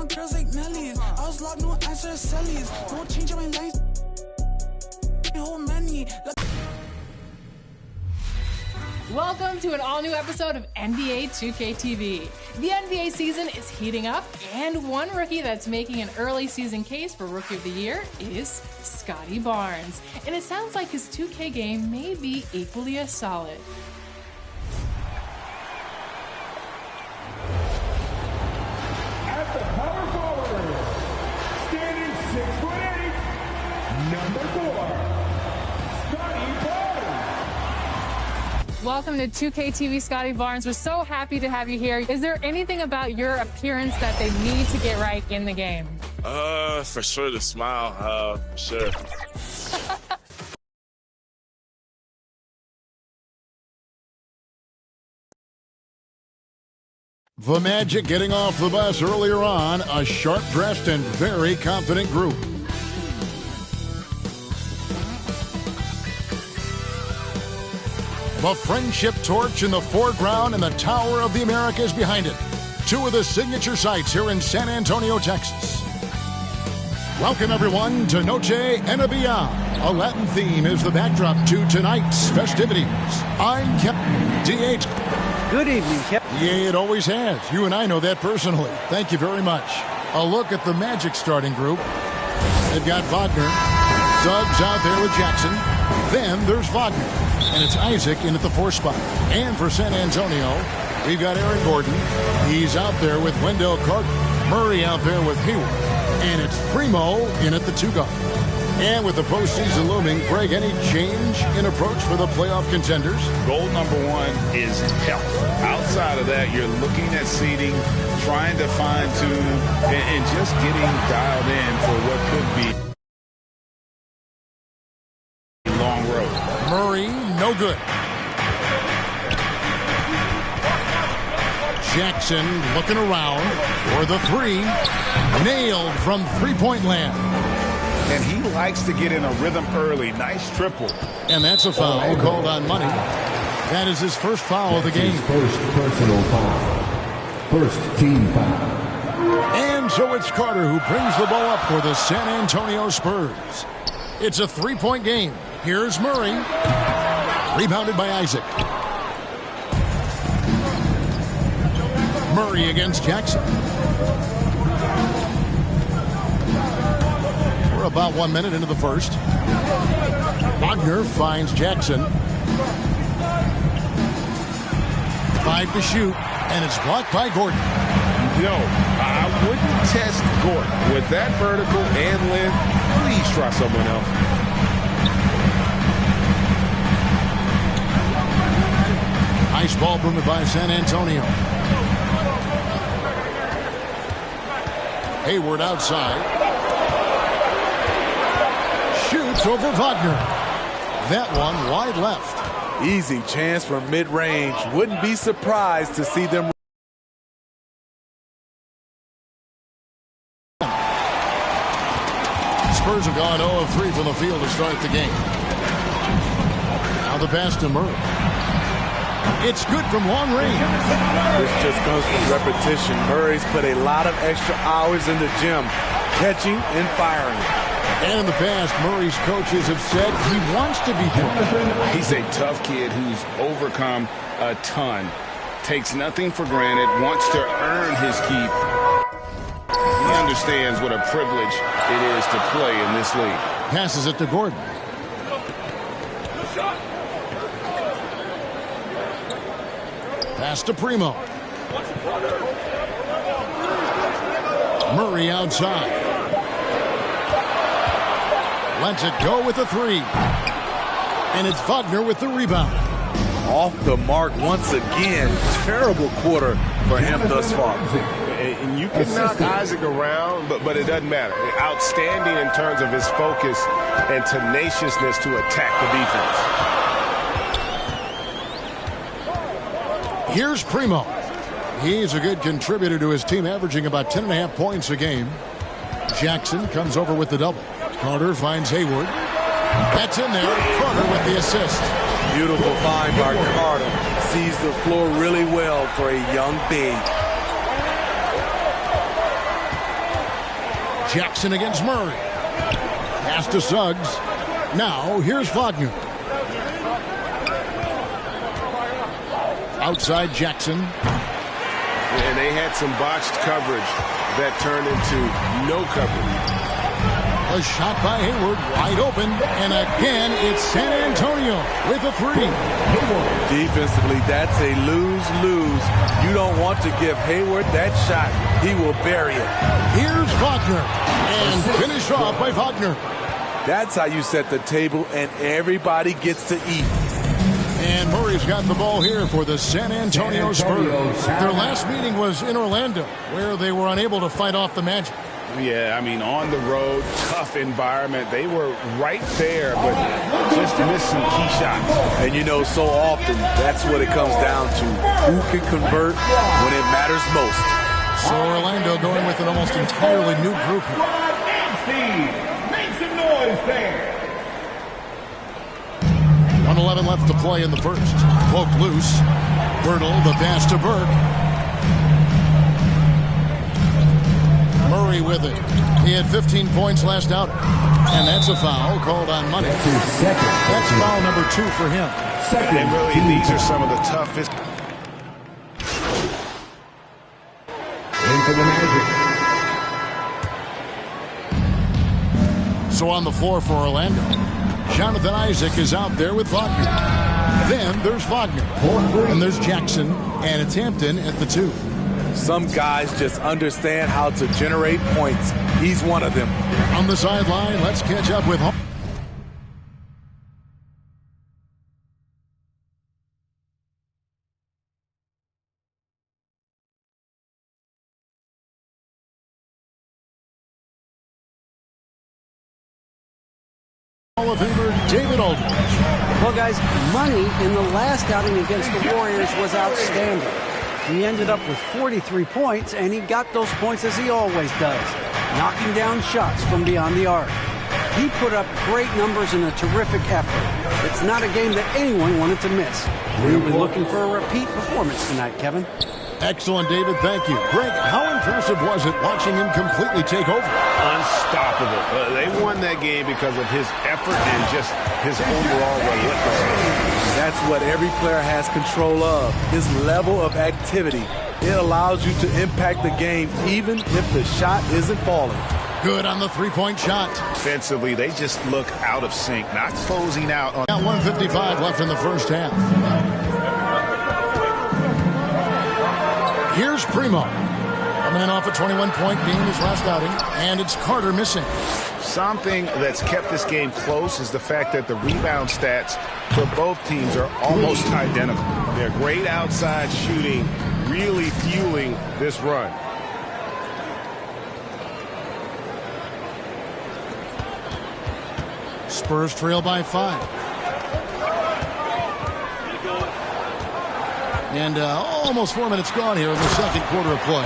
my girls like Nellies. I was locked, no answer to Cellies. No change in my life. Whole many. Welcome to an all-new episode of NBA 2K TV. The NBA season is heating up, and one rookie that's making an early season case for Rookie of the Year is Scotty Barnes. And it sounds like his 2K game may be equally as solid. At the power forward, standing 6'8", number 4, Scotty Barnes. Welcome to 2K TV, Scotty Barnes. We're so happy to have you here. Is there anything about your appearance that they need to get right in the game? For sure the smile, for sure. The Magic getting off the bus earlier on, a sharp-dressed and very confident group. The friendship torch in the foreground and the Tower of the Americas behind it. Two of the signature sites here in San Antonio, Texas. Welcome, everyone, to Noche and Beyond. A Latin theme is the backdrop to tonight's festivities. I'm Captain DH. Good evening, Captain. Yeah, it always has. You and I know that personally. Thank you very much. A look at the Magic starting group. They've got Wagner. Suggs out there with Jackson. Then there's Wagner. And it's Isaac in at the 4 spot. And for San Antonio, we've got Aaron Gordon. He's out there with Wendell Carter. Murray out there with Hayward. And it's Primo in at the 2 guard. And with the postseason looming, Greg, any change in approach for the playoff contenders? Goal number 1 is health. Outside of that, you're looking at seeding, trying to fine-tune, and just getting dialed in for what could be a long road. Murray, no good. Jackson looking around for the 3. Nailed from three-point land. And he likes to get in a rhythm early. Nice triple. And that's a foul called on Money. That is his first foul of the game. First personal foul. First team foul. And so it's Carter who brings the ball up for the San Antonio Spurs. It's a 3-point game. Here's Murray. Rebounded by Isaac. Murray against Jackson. We're about 1 minute into the first. Wagner finds Jackson. 5 to shoot, and it's blocked by Gordon. No, I wouldn't test Gordon. With that vertical and length, please try someone else. Nice ball movement by San Antonio. Hayward outside. Shoots over Wagner. That one wide left. Easy chance from mid-range. Wouldn't be surprised to see them. Spurs have gone 0 of 3 from the field to start the game. Now the pass to Murray. It's good from long range. This just comes from repetition. Murray's put a lot of extra hours in the gym, catching and firing. And in the past, Murray's coaches have said he wants to be tough. He's a tough kid who's overcome a ton. Takes nothing for granted, wants to earn his keep. He understands what a privilege it is to play in this league. Passes it to Gordon. Pass to Primo. Murray outside. Lets it go with the 3. And it's Wagner with the rebound. Off the mark once again. Terrible quarter for him thus far. And you can knock Isaac around, but it doesn't matter. Outstanding in terms of his focus and tenaciousness to attack the defense. Here's Primo. He's a good contributor to his team, averaging about 10.5 points a game. Jackson comes over with the double. Carter finds Hayward. That's in there. Carter with the assist. Beautiful find by Carter. Sees the floor really well for a young big. Jackson against Murray. Pass to Suggs. Now here's Wagner. Outside Jackson. And they had some botched coverage that turned into no coverage. A shot by Hayward, wide open, and again it's San Antonio with a three. Defensively, that's a lose-lose. You don't want to give Hayward that shot. He will bury it. Here's Wagner, and finished off by Wagner. That's how you set the table, and everybody gets to eat. And Murray's got the ball here for the San Antonio Spurs. Their last meeting was in Orlando, where they were unable to fight off the Magic. Yeah, I mean, on the road, tough environment. They were right there, but just missed some key shots. And you know, so often, that's what it comes down to. Who can convert when it matters most? So Orlando going with an almost entirely new group here. Make some noise there. 1:11 left to play in the first. Poke loose. Birtle, the pass to Burke. Murray with it. He had 15 points last outing. And that's a foul called on money. That's foul number 2 for him. And really, these are some of the toughest. Into the Magic. So on the floor for Orlando, Jonathan Isaac is out there with Wagner. Then there's Wagner. And there's Jackson. And it's Hampton at the 2. Some guys just understand how to generate points. He's one of them. On the sideline, let's catch up with home. Hall of Famer David Aldridge. Well, guys, money in the last outing against the Warriors was outstanding. He ended up with 43 points, and he got those points as he always does, knocking down shots from beyond the arc. He put up great numbers and a terrific effort. It's not a game that anyone wanted to miss. We'll be looking for a repeat performance tonight, Kevin. Excellent, David. Thank you. Greg, how impressive was it watching him completely take over? Unstoppable. They won that game because of his effort and just his overall relentlessness. That's what every player has control of, his level of activity. It allows you to impact the game even if the shot isn't falling. Good on the three-point shot. Defensively, they just look out of sync, not closing out. Got 1:55 left in the first half. Here's Primo. Coming in off a 21-point game his last outing, and it's Carter missing. Something that's kept this game close is the fact that the rebound stats for both teams are almost identical. They're great outside shooting, really fueling this run. Spurs trail by 5. And almost 4 minutes gone here in the second quarter of play.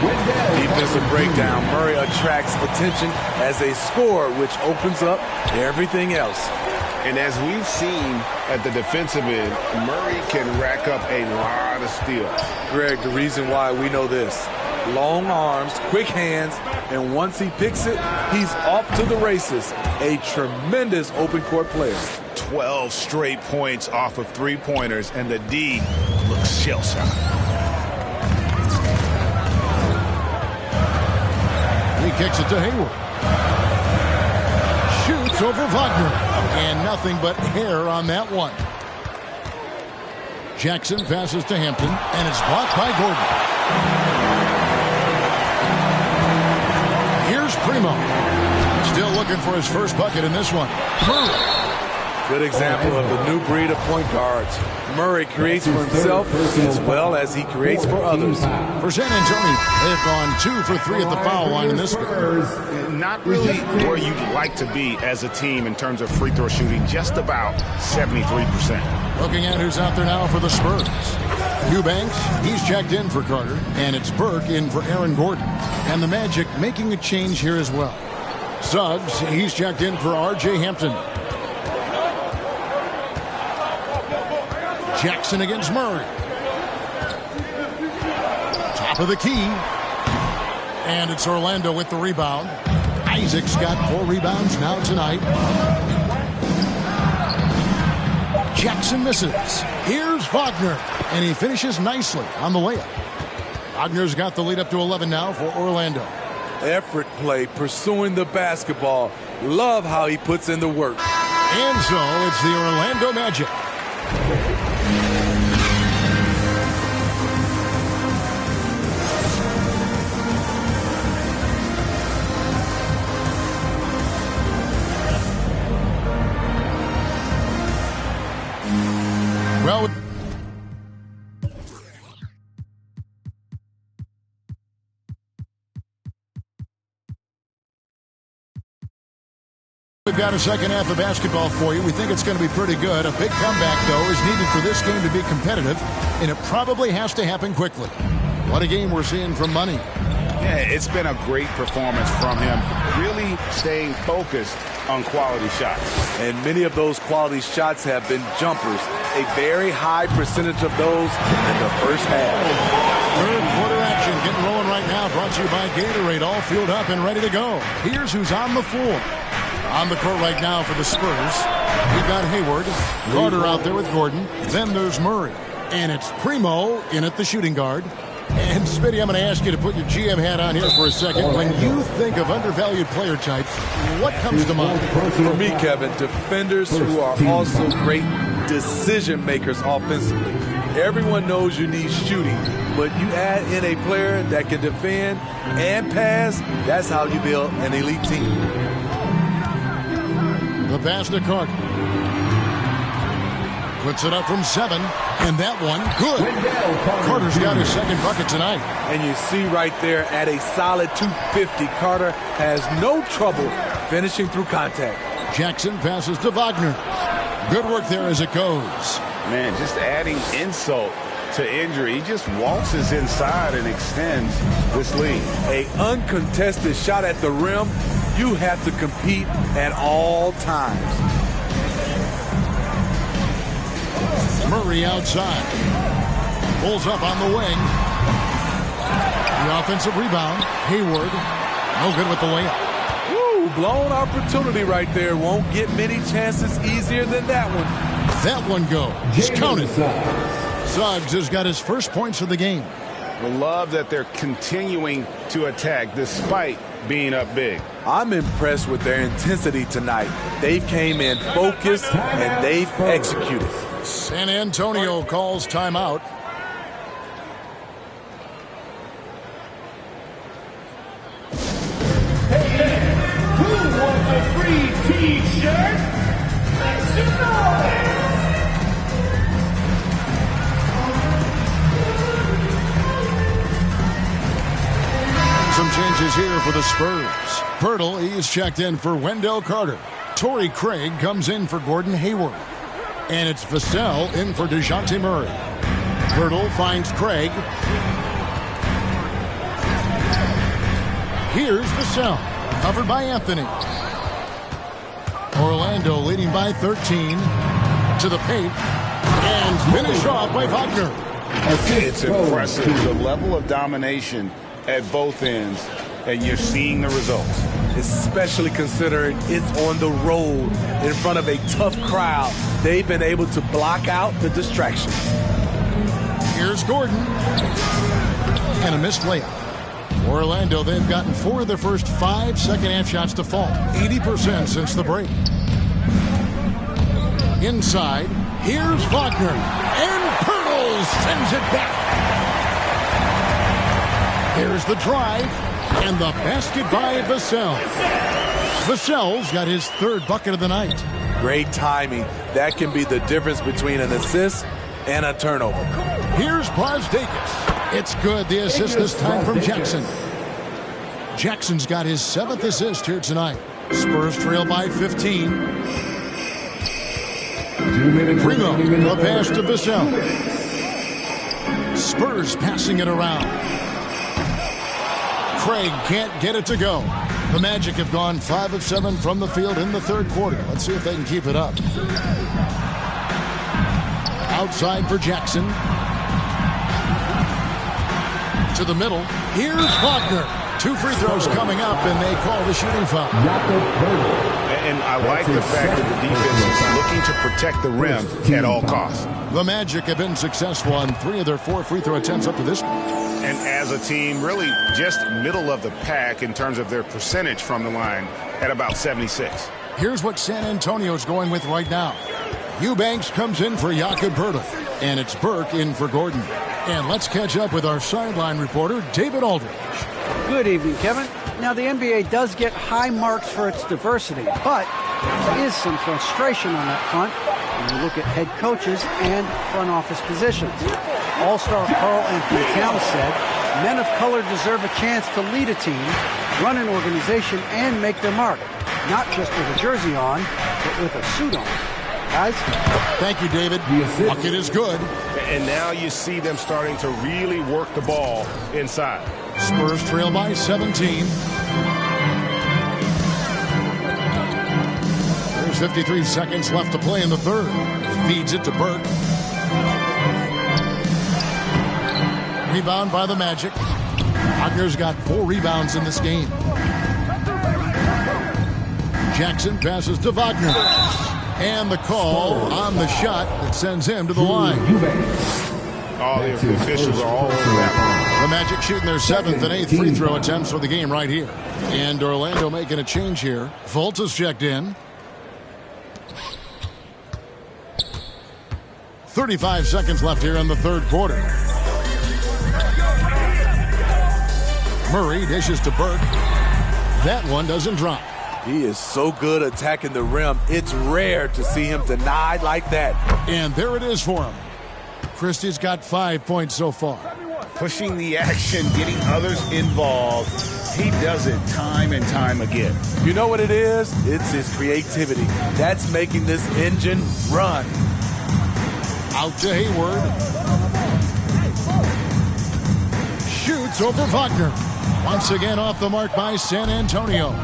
Defensive breakdown. Murray attracts attention as a scorer, which opens up everything else. And as we've seen at the defensive end, Murray can rack up a lot of steals. Greg, the reason why we know this: long arms, quick hands, and once he picks it, he's off to the races. A tremendous open court player. 12 straight points off of three-pointers, and the D looks shell-shocked. He kicks it to Hayward. Shoots over Wagner. And nothing but hair on that one. Jackson passes to Hampton, and it's blocked by Gordon. Here's Primo. Still looking for his first bucket in this one. Murray. Good example of the new breed of point guards. Murray creates for himself as well as he creates for others. For San Antonio, they've gone 2 for 3 at the foul line in this game. Not really where you'd like to be as a team in terms of free throw shooting, just about 73%. Looking at who's out there now for the Spurs. Eubanks, he's checked in for Carter, and it's Burke in for Aaron Gordon. And the Magic making a change here as well. Suggs, he's checked in for R.J. Hampton. Jackson against Murray. Top of the key. And it's Orlando with the rebound. Isaac's got 4 rebounds now tonight. Jackson misses. Here's Wagner, and he finishes nicely on the layup. Wagner's got the lead up to 11 now for Orlando. Effort play, pursuing the basketball. Love how he puts in the work. And so it's the Orlando Magic. Well, we've got a second half of basketball for you. We think it's going to be pretty good. A big comeback, though, is needed for this game to be competitive, and it probably has to happen quickly. What a game we're seeing from Money. Yeah, it's been a great performance from him, really staying focused on quality shots. And many of those quality shots have been jumpers. A very high percentage of those in the first half. Third quarter action getting rolling right now. Brought to you by Gatorade. All fueled up and ready to go. Here's who's on the floor. On the court right now for the Spurs, we've got Hayward, Carter out there with Gordon. Then there's Murray. And it's Primo in at the shooting guard. And Smitty, I'm going to ask you to put your GM hat on here for a second. When you think of undervalued player types, what comes to mind? For me, Kevin, defenders who are also great decision makers offensively. Everyone knows you need shooting, but you add in a player that can defend and pass, that's how you build an elite team. The pass to Carter. Puts it up from 7, and that one, good. Carter's got his second bucket tonight. And you see right there at a solid 250, Carter has no trouble finishing through contact. Jackson passes to Wagner. Good work there as it goes. Man, just adding insult to injury. He just waltzes inside and extends this lead. A uncontested shot at the rim, you have to compete at all times. Murray outside. Pulls up on the wing. The offensive rebound. Hayward. No good with the layup. Woo, blown opportunity right there. Won't get many chances easier than that one. That one goes. Just count it. Suggs has got his first points of the game. I love that they're continuing to attack despite being up big. I'm impressed with their intensity tonight. They came in focused and they've executed. San Antonio calls timeout. Hey, who wants a free t-shirt? Make some noise! Some changes here for the Spurs. Pirtle, he's checked in for Wendell Carter. Torrey Craig comes in for Gordon Hayward. And it's Vassell in for DeJounte Murray. Pirtle finds Craig. Here's Vassell, covered by Anthony. Orlando leading by 13 to the paint. And finished off by Wagner. It's impressive, the level of domination at both ends, and you're seeing the results. Especially considering it's on the road in front of a tough crowd. They've been able to block out the distractions. Here's Gordon. And a missed layup. For Orlando, they've gotten 4 of their first 5 second-half shots to fall. 80% since the break. Inside, here's Wagner. And Pirtle sends it back. There's the drive. And the basket by Vassell. Vassell's got his 3rd bucket of the night. Great timing. That can be the difference between an assist and a turnover. Here's Brazdeikis. It's good. The assist this time from Jackson. Jackson's got his 7th assist here tonight. Spurs trail by 15. Primo, the pass to Vassell. Spurs passing it around. Craig can't get it to go. The Magic have gone 5 of 7 from the field in the 3rd quarter. Let's see if they can keep it up. Outside for Jackson. To the middle. Here's Wagner. 2 free throws coming up, and they call the shooting foul. And I like the fact that the defense is looking to protect the rim at all costs. The Magic have been successful on 3 of their 4 free throw attempts up to this point. And as a team, really just middle of the pack in terms of their percentage from the line at about 76. Here's what San Antonio's going with right now. Eubanks comes in for Jakob Poeltl, and it's Burke in for Gordon. And let's catch up with our sideline reporter, David Aldridge. Good evening, Kevin. Now, the NBA does get high marks for its diversity, but there is some frustration on that front when you look at head coaches and front office positions. All-star Karl Anthony Towns said, men of color deserve a chance to lead a team, run an organization, and make their mark, not just with a jersey on, but with a suit on. Guys? Thank you, David. Bucket is good. And now you see them starting to really work the ball inside. Spurs trail by 17. There's 53 seconds left to play in the third. Feeds it to Burke. Rebound by the Magic. Wagner's got 4 rebounds in this game. Jackson passes to Wagner. And the call on the shot that sends him to the line. All the officials are all over that. The Magic shooting their 7th and 8th free throw attempts for the game right here. And Orlando making a change here. Fultz is checked in. 35 seconds left here in the third quarter. Murray dishes to Burke. That one doesn't drop. He is so good attacking the rim. It's rare to see him denied like that. And there it is for him. Christie's got 5 points so far. Pushing the action, getting others involved. He does it time and time again. You know what it is? It's his creativity. That's making this engine run. Out to Hayward. Shoots over Wagner. Once again off the mark by San Antonio.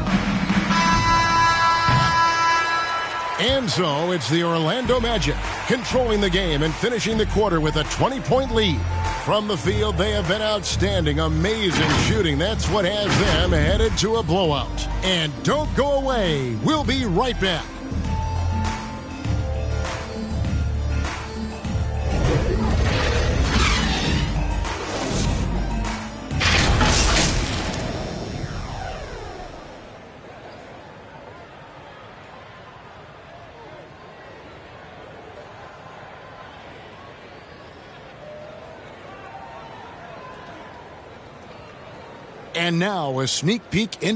And so it's the Orlando Magic controlling the game and finishing the quarter with a 20-point lead. From the field, they have been outstanding, amazing shooting. That's what has them headed to a blowout. And don't go away. We'll be right back. And now a sneak peek in.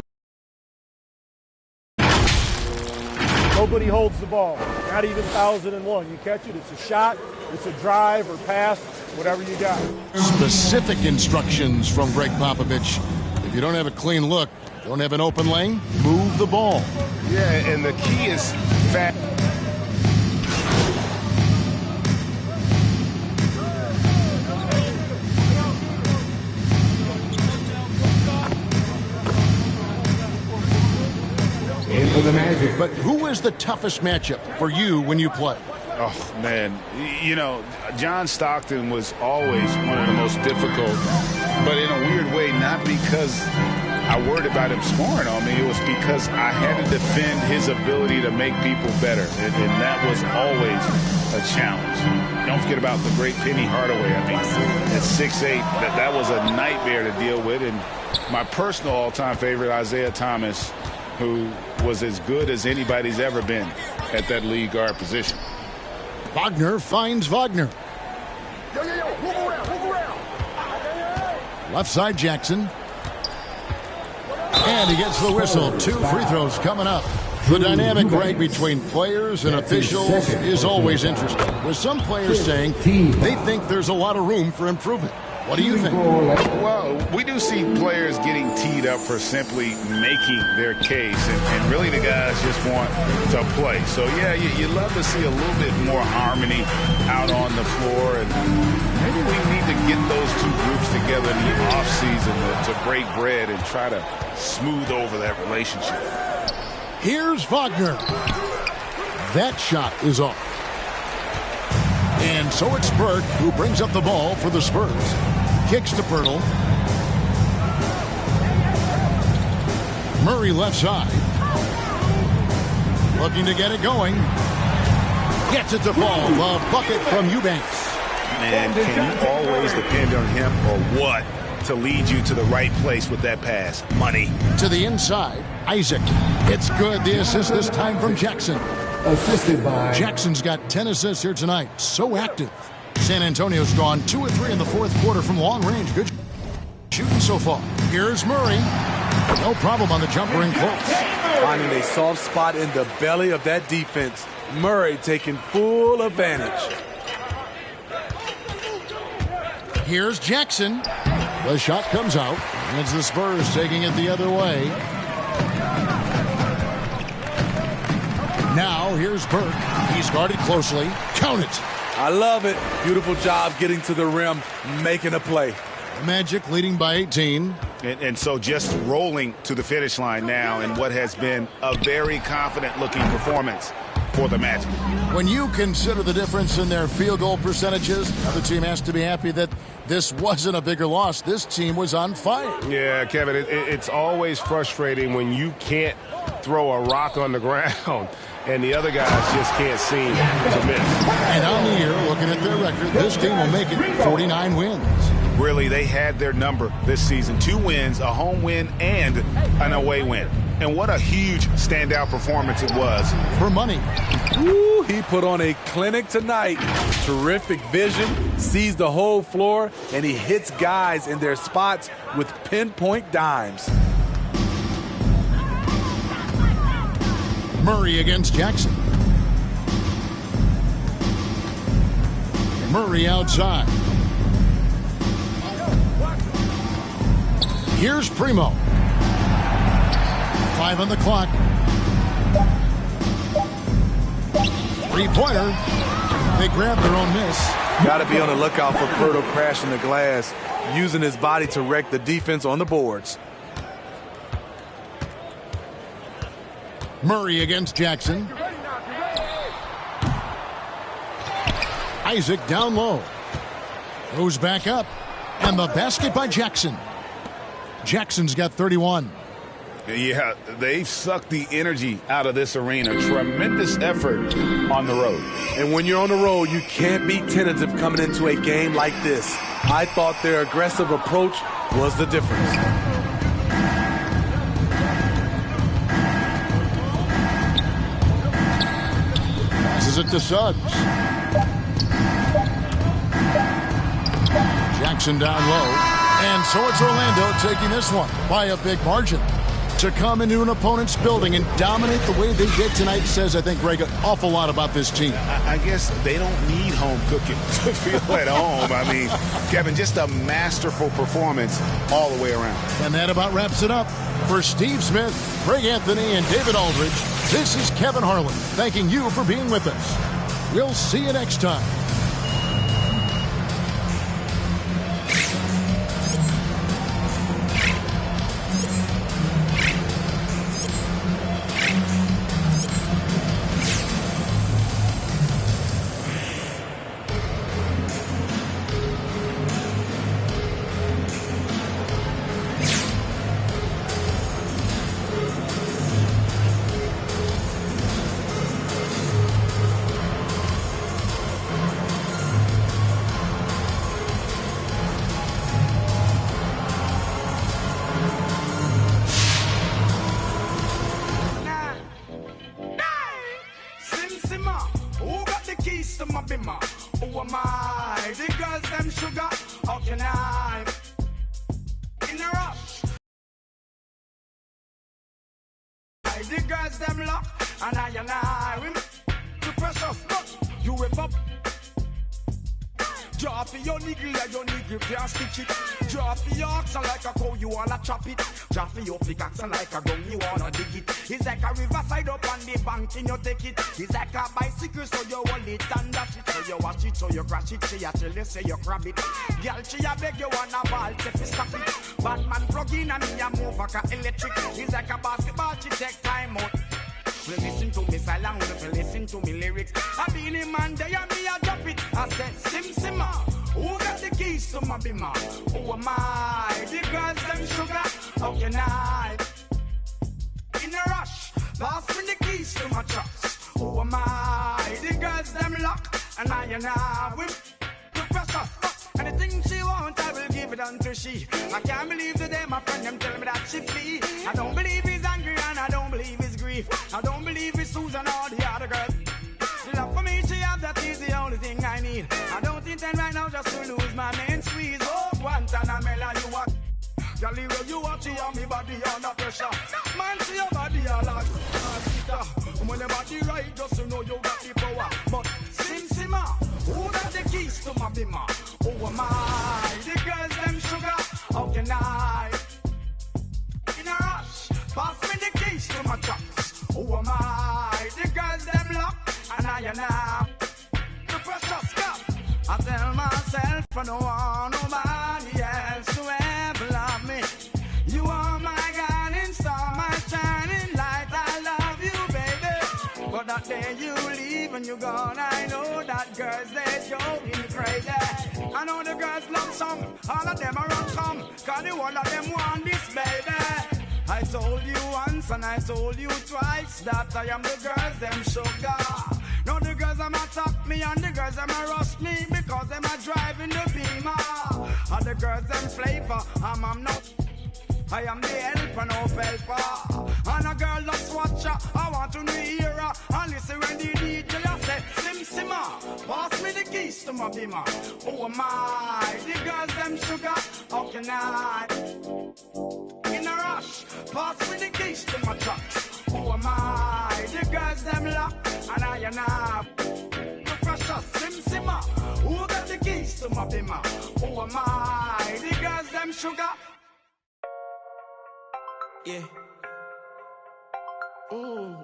Nobody holds the ball. Not even 1,001. You catch it, it's a shot, it's a drive or pass, whatever you got. Specific instructions from Greg Popovich. If you don't have a clean look, don't have an open lane, move the ball. Yeah, and the key is fast. For the Magic. But who is the toughest matchup for you when you play? Oh, man. You know, John Stockton was always one of the most difficult, but in a weird way, not because I worried about him scoring on me. It was because I had to defend his ability to make people better, and that was always a challenge. Don't forget about the great Penny Hardaway. I mean, at 6'8", that was a nightmare to deal with. And my personal all-time favorite, Isaiah Thomas, who was as good as anybody's ever been at that lead guard position. Wagner finds Wagner. Left side Jackson. And he gets the whistle. 2 free throws coming up. The dynamic right between players and officials is always interesting, with some players saying they think there's a lot of room for improvement. What do you think? Well, we do see players getting teed up for simply making their case, and really the guys just want to play. So, yeah, you love to see a little bit more harmony out on the floor, and maybe we need to get those two groups together in the offseason to break bread and try to smooth over that relationship. Here's Wagner. That shot is off. And so it's Burke who brings up the ball for the Spurs. Kicks to Poeltl. Murray left side. Looking to get it going. Gets it to fall. The bucket from Eubanks. Man, can you always depend on him or what to lead you to the right place with that pass? Money. To the inside, Isaac. It's good. The assist this time from Jackson. Assisted by Jackson's got 10 assists here tonight. So active. San Antonio's gone 2 of 3 in the fourth quarter from long range. Good shooting so far. Here's Murray. No problem on the jumper in close. Finding a soft spot in the belly of that defense. Murray taking full advantage. Here's Jackson. The shot comes out. And it's the Spurs taking it the other way. Now here's Burke. He's guarded closely. Count it. I love it. Beautiful job getting to the rim, making a play. Magic leading by 18. And so just rolling to the finish line now in what has been a very confident-looking performance for the Magic. When you consider the difference in their field goal percentages, the other team has to be happy that this wasn't a bigger loss. This team was on fire. Yeah, Kevin, it's always frustrating when you can't throw a rock on the ground and the other guys just can't seem to miss. And on the year, looking at their record, this team will make it 49 wins. Really, they had their number this season. 2 wins, a home win, and an away win. And what a huge standout performance it was. For money. Ooh, he put on a clinic tonight. Terrific vision, sees the whole floor, and he hits guys in their spots with pinpoint dimes. Murray against Jackson. Murray outside. Here's Primo. 5 on the clock. 3-pointer. They grab their own miss. Got to be on the lookout for Pirtle crashing the glass, using his body to wreck the defense on the boards. Murray against Jackson. Isaac down low. Goes back up. And the basket by Jackson. Jackson's got 31. Yeah, they've sucked the energy out of this arena. Tremendous effort on the road. And when you're on the road, you can't be tentative coming into a game like this. I thought their aggressive approach was the difference. Passes it to Suggs. Jackson down low. And so it's Orlando taking this one by a big margin. To come into an opponent's building and dominate the way they did tonight says, I think, Greg, an awful lot about this team. I guess they don't need home cooking to feel at home. I mean, Kevin, just a masterful performance all the way around. And that about wraps it up. For Steve Smith, Greg Anthony, and David Aldridge, this is Kevin Harlan thanking you for being with us. We'll see you next time. The girls them lock, and I we too precious, but you whip up. Draw for your niggle can't stitch it. Draw for your oxen like a cow, you wanna chop it. Draw for your pickaxe like a gun, you wanna dig it. It's like a riverside up on the bank, and you take it. It's like a bicycle, so you hold it and dash it. So you wash it, so you crash it. She a tell you, say you grab it. Girl, she a beg you wanna ball, take it, stop it. Batman plug in and me a move like a electric. It's like a basketball, she take time out. Listen to me silent, listen to me lyrics. I be the man there and me a drop it. I said simmer, who got the keys to my bimmer? Who am I? The girls them sugar, how can I? can have with the precious. Anything she wants, I will give it unto she. I can't believe today my friend them tell me that she flee. I don't believe he's angry and I don't believe he's grief. I don't believe it's Susan or the other girl. The love for me she have, that is the only thing I need. I don't intend right now just to lose my main squeeze. Oh, Guantanamela, you are. Girl, where you watch you on me body under pressure. Man, see your body all like when your body right, just to know you got the power. But Sim-Simma, who got the keys to my bimmer? Oh my, the girls them sugar. How can I? In a rush, pass me the keys to my trucks. Oh my, the girls them lock. And I the precious cup. I tell myself I don't want nobody else to ever love me. You are my guiding star, my shining light. I love you, baby. But that day you leave and you're gone, I know that girls they going crazy. I know the girls love some, all of them are run come, cause the one of them want this, baby. I told you once and I told you twice that I am the girls them sugar. Now the girls them attack me and the girls them rush me because them are driving the Beamer. And the girls them flavor, I'm not. I am the helper, no helper. And a girl just watch her, I want to hear her. And listen when the DJ say, Sim-Simma, pass me the keys to my Beamer. Oh my, the girls them sugar, how can I? In a rush, pass me the keys to my trucks. Oh my, the girls them lock, and I the precious Sim-Simma, who got the keys to my Beamer? Oh my, the girls them sugar. Yeah.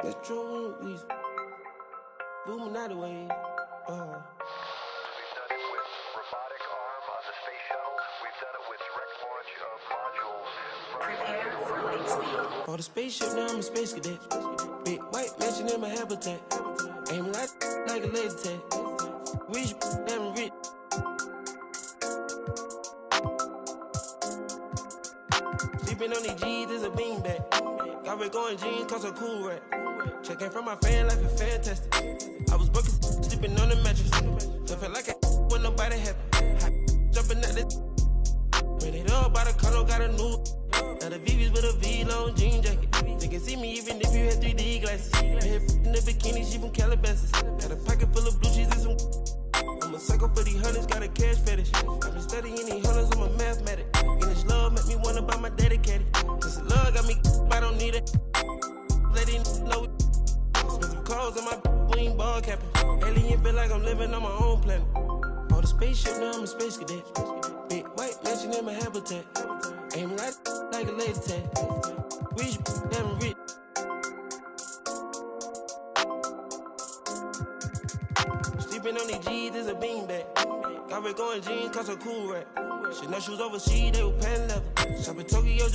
That's true. We booming out of the way. We've done it with robotic arm on the space shuttle. We've done it with direct launch of modules. Prepare for light speed. On the spaceship now, I'm a space cadet. Big white mansion in my habitat. Aim like a laser tag. Rich, damn rich. Sleeping on these G's is a beanbag. Got red going jeans, cause I'm cool rat. Checking from my fan life is fantastic. I was broken, sleeping on the mattress. I felt like I when nobody happy. Jumping at this. When it all by the car, got a new. Now the VV's with a V-long jean jacket. They can see me even if you had 3D glasses. I had in the bikini, she from Calabasas. Got a pocket full of blue cheese and some. I'm a psycho for these hundreds, got a cash fetish. I've been studying these hundreds, I'm a mathematic. And this love make me wanna buy my daddy caddy. This love got me, I don't need it. Lady know expensive clothes on my wing ball capping. Alien feel like I'm living on my own planet. On the spaceship now, I'm a space cadet. Big white mansion in my habitat. Aim like a laser tag. Rich, damn rich. Sleeping on these G's is a beanbag. Got red going jeans, cause I'm cool rat. Shit, no shoes overseas, they were pan level. Shop in Tokyo,